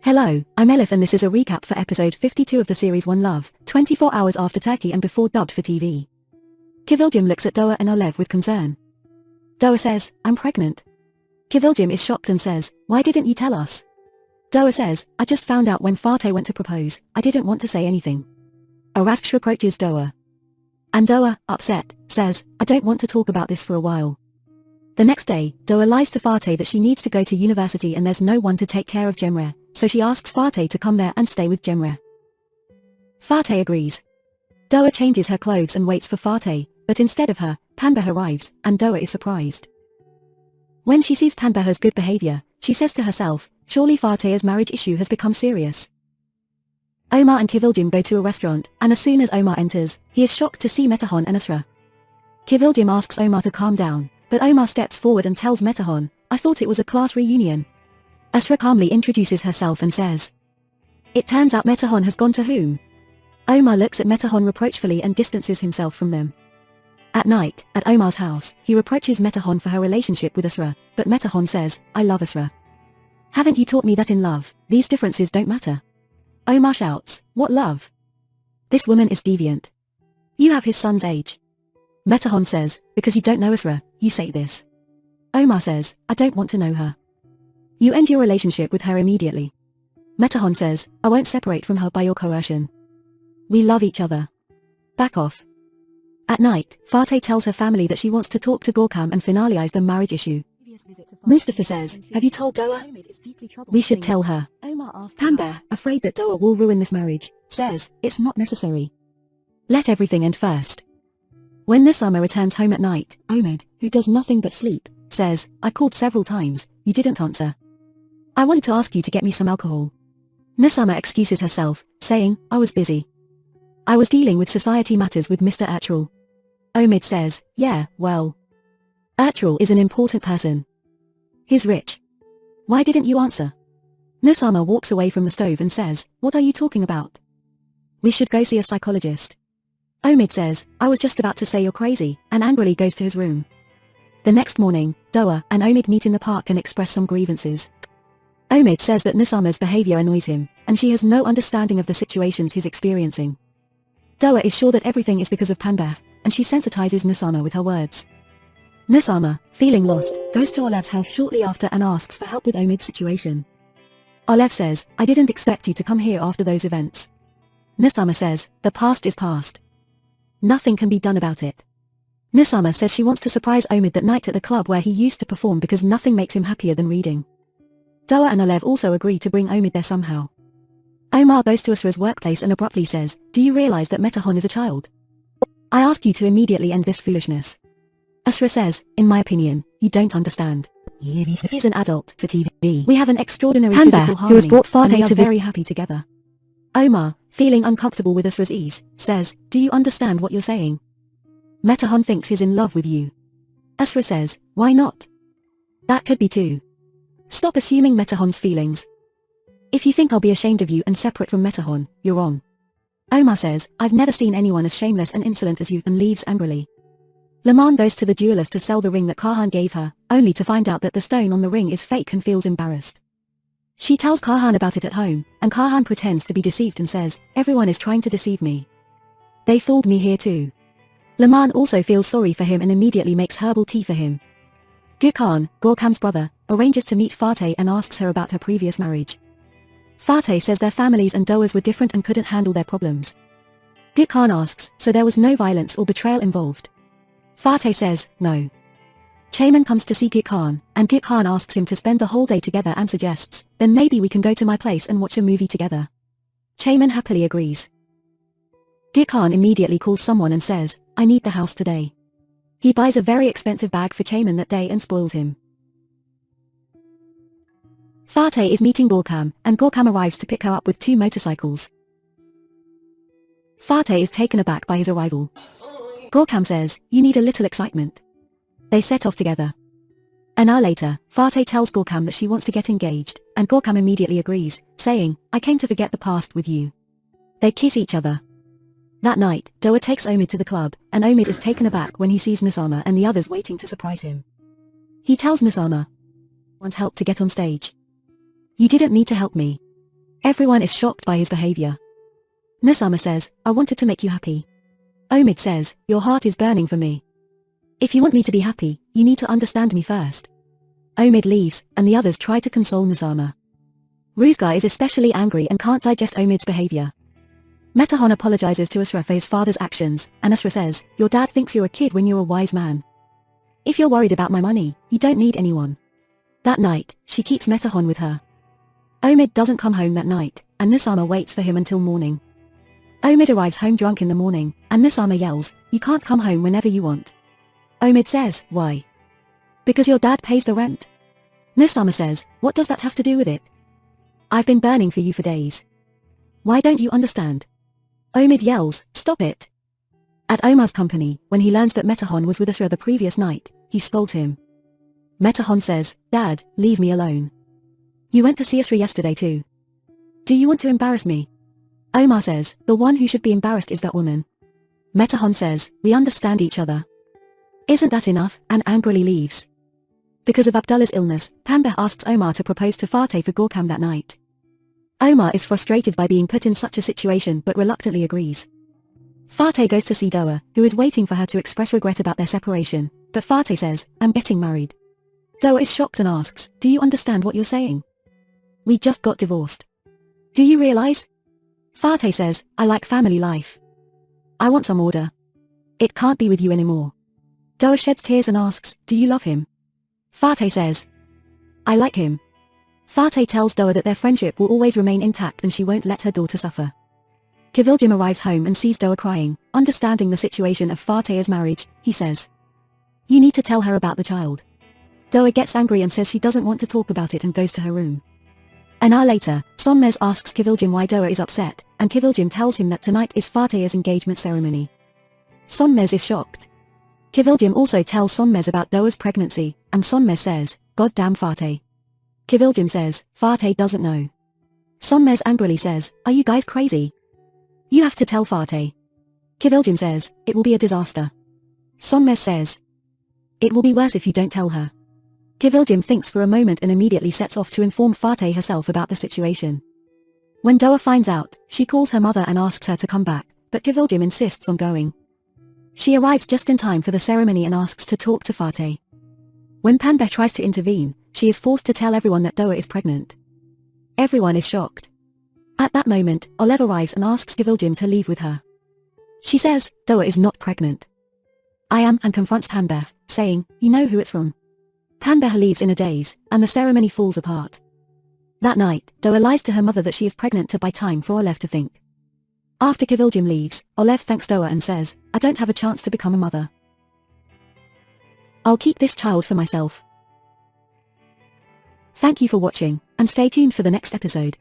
Hello, I'm Alev and this is a recap for episode 52 of the series One Love, 24 hours after Turkey and before dubbed for TV. Kızılcık looks at Doğa and Alev with concern. Doğa says, I'm pregnant. Kızılcık is shocked and says, why didn't you tell us? Doğa says, I just found out when Fatih went to propose, I didn't want to say anything. Arasksh approaches Doğa. And Doğa, upset, says, I don't want to talk about this for a while. The next day, Doğa lies to Fatih that she needs to go to university and there's no one to take care of Cemre, so she asks Fatih to come there and stay with Cemre. Fatih agrees. Doğa changes her clothes and waits for Fatih, but instead of her, Panbah arrives, and Doğa is surprised. When she sees Panbah's good behavior, she says to herself, surely Fatih's marriage issue has become serious. Omar and Kızılcık go to a restaurant, and as soon as Omar enters, he is shocked to see Metehan and Asra. Kızılcık asks Omar to calm down, but Omar steps forward and tells Metehan, I thought it was a class reunion. Asra calmly introduces herself and says, it turns out Metehan has gone to whom? Omar looks at Metehan reproachfully and distances himself from them. At night, at Omar's house, he reproaches Metehan for her relationship with Asra, but Metehan says, I love Asra. Haven't you taught me that in love, these differences don't matter? Omar shouts, what love? This woman is deviant. You have his son's age. Metehan says, because you don't know Asra, you say this. Omar says, I don't want to know her. You end your relationship with her immediately. Metehan says, I won't separate from her by your coercion. We love each other. Back off. At night, Fatih tells her family that she wants to talk to Gorkam and finalize the marriage issue. Mustafa says, have you told Doğa? We should tell her. Panbah, afraid that Doğa will ruin this marriage, says, it's not necessary. Let everything end first. When Nusama returns home at night, Omid, who does nothing but sleep, says, I called several times, you didn't answer. I wanted to ask you to get me some alcohol. Nusama excuses herself, saying, I was busy. I was dealing with society matters with Mr. Ertuğrul. Omid says, yeah, well. Ertuğrul is an important person. He's rich. Why didn't you answer? Nusama walks away from the stove and says, what are you talking about? We should go see a psychologist. Omid says, I was just about to say you're crazy, and angrily goes to his room. The next morning, Doğa and Omid meet in the park and express some grievances. Omid says that Nusama's behavior annoys him, and she has no understanding of the situations he's experiencing. Doğa is sure that everything is because of Panbah, and she sensitizes Nusama with her words. Nusama, feeling lost, goes to Alev's house shortly after and asks for help with Omid's situation. Alev says, I didn't expect you to come here after those events. Nusama says, the past is past. Nothing can be done about it. Nusama says she wants to surprise Omid that night at the club where he used to perform because nothing makes him happier than reading. Doğa and Alev also agree to bring Omid there somehow. Omar goes to Asra's workplace and abruptly says, do you realize that Metehan is a child? I ask you to immediately end this foolishness. Asra says, in my opinion, you don't understand. He's an adult for TV. We have an extraordinary physical harmony, who has brought Fatih and we are very happy together. Omar, feeling uncomfortable with Asra's ease, says, do you understand what you're saying? Metehan thinks he's in love with you. Asra says, why not? That could be too. Stop assuming Metehan's feelings. If you think I'll be ashamed of you and separate from Metehan, you're wrong. Omar says, I've never seen anyone as shameless and insolent as you, and leaves angrily. Leman goes to the jewelers to sell the ring that Kahan gave her, only to find out that the stone on the ring is fake and feels embarrassed. She tells Kahan about it at home, and Kahan pretends to be deceived and says, everyone is trying to deceive me. They fooled me here too. Leman also feels sorry for him and immediately makes herbal tea for him. Gürkan, Gorkam's brother, arranges to meet Fatih and asks her about her previous marriage. Fatih says their families and Doğa's were different and couldn't handle their problems. Gürkan asks, so there was no violence or betrayal involved? Fatih says, no. Ceyman comes to see Gürkan, and Gürkan asks him to spend the whole day together and suggests, then maybe we can go to my place and watch a movie together. Ceyman happily agrees. Gürkan immediately calls someone and says, I need the house today. He buys a very expensive bag for Ceyman that day and spoils him. Fatih is meeting Gorkam, and Gorkam arrives to pick her up with 2 motorcycles. Fatih is taken aback by his arrival. Gorkam says, you need a little excitement. They set off together. An hour later, Fatih tells Gorkam that she wants to get engaged, and Gorkam immediately agrees, saying, I came to forget the past with you. They kiss each other. That night, Doğa takes Omid to the club, and Omid is taken aback when he sees Nusama and the others waiting to surprise him. He tells Nusama, wants help to get on stage. You didn't need to help me. Everyone is shocked by his behavior. Nusama says, I wanted to make you happy. Omid says, your heart is burning for me. If you want me to be happy, you need to understand me first. Omid leaves, and the others try to console Nusama. Ruzgar is especially angry and can't digest Omid's behavior. Metahon apologizes to Asra for his father's actions, and Asra says, your dad thinks you're a kid when you're a wise man. If you're worried about my money, you don't need anyone. That night, she keeps Metahon with her. Omid doesn't come home that night, and Nusama waits for him until morning. Omid arrives home drunk in the morning, and Nusama yells, you can't come home whenever you want. Omid says, why? Because your dad pays the rent. Nusama says, what does that have to do with it? I've been burning for you for days. Why don't you understand? Omid yells, stop it. At Omar's company, when he learns that Metahon was with Asra the previous night, he scolds him. Metahon says, Dad, leave me alone. You went to see Asra yesterday too. Do you want to embarrass me? Omar says, the one who should be embarrassed is that woman. Metahon says, we understand each other. Isn't that enough? And angrily leaves. Because of Abdullah's illness, Tanbeh asks Omar to propose to Fateh for Gorkam that night. Omar is frustrated by being put in such a situation but reluctantly agrees. Fateh goes to see Doa, who is waiting for her to express regret about their separation, but Fateh says, I'm getting married. Doa is shocked and asks, do you understand what you're saying? We just got divorced. Do you realize? Fateh says, I like family life. I want some order. It can't be with you anymore. Doa sheds tears and asks, do you love him? Fateh says, I like him. Fateh tells Doa that their friendship will always remain intact and she won't let her daughter suffer. Kızılcık arrives home and sees Doa crying. Understanding the situation of Fateh's marriage, he says, you need to tell her about the child. Doa gets angry and says she doesn't want to talk about it and goes to her room. An hour later, Sonmez asks Kızılcık why Doa is upset, and Kızılcık tells him that tonight is Fateh's engagement ceremony. Sonmez is shocked. Kızılcık also tells Sonmez about Doa's pregnancy, and Sonmez says, God damn Fateh. Kızılcık says, Fateh doesn't know. Sonmez angrily says, are you guys crazy? You have to tell Fateh. Kızılcık says, it will be a disaster. Sonmez says, it will be worse if you don't tell her. Kızılcık thinks for a moment and immediately sets off to inform Fateh herself about the situation. When Doa finds out, she calls her mother and asks her to come back, but Kızılcık insists on going. She arrives just in time for the ceremony and asks to talk to Fateh. When Tanbeh tries to intervene, she is forced to tell everyone that Doa is pregnant. Everyone is shocked. At that moment, Alev arrives and asks Kızılcık to leave with her. She says, Doa is not pregnant. I am, and confronts Tanbeh, saying, you know who it's from. Tanbeh leaves in a daze, and the ceremony falls apart. That night, Doa lies to her mother that she is pregnant to buy time for Alev to think. After Kızılcık leaves, Alev thanks Doa and says, I don't have a chance to become a mother. I'll keep this child for myself. Thank you for watching, and stay tuned for the next episode.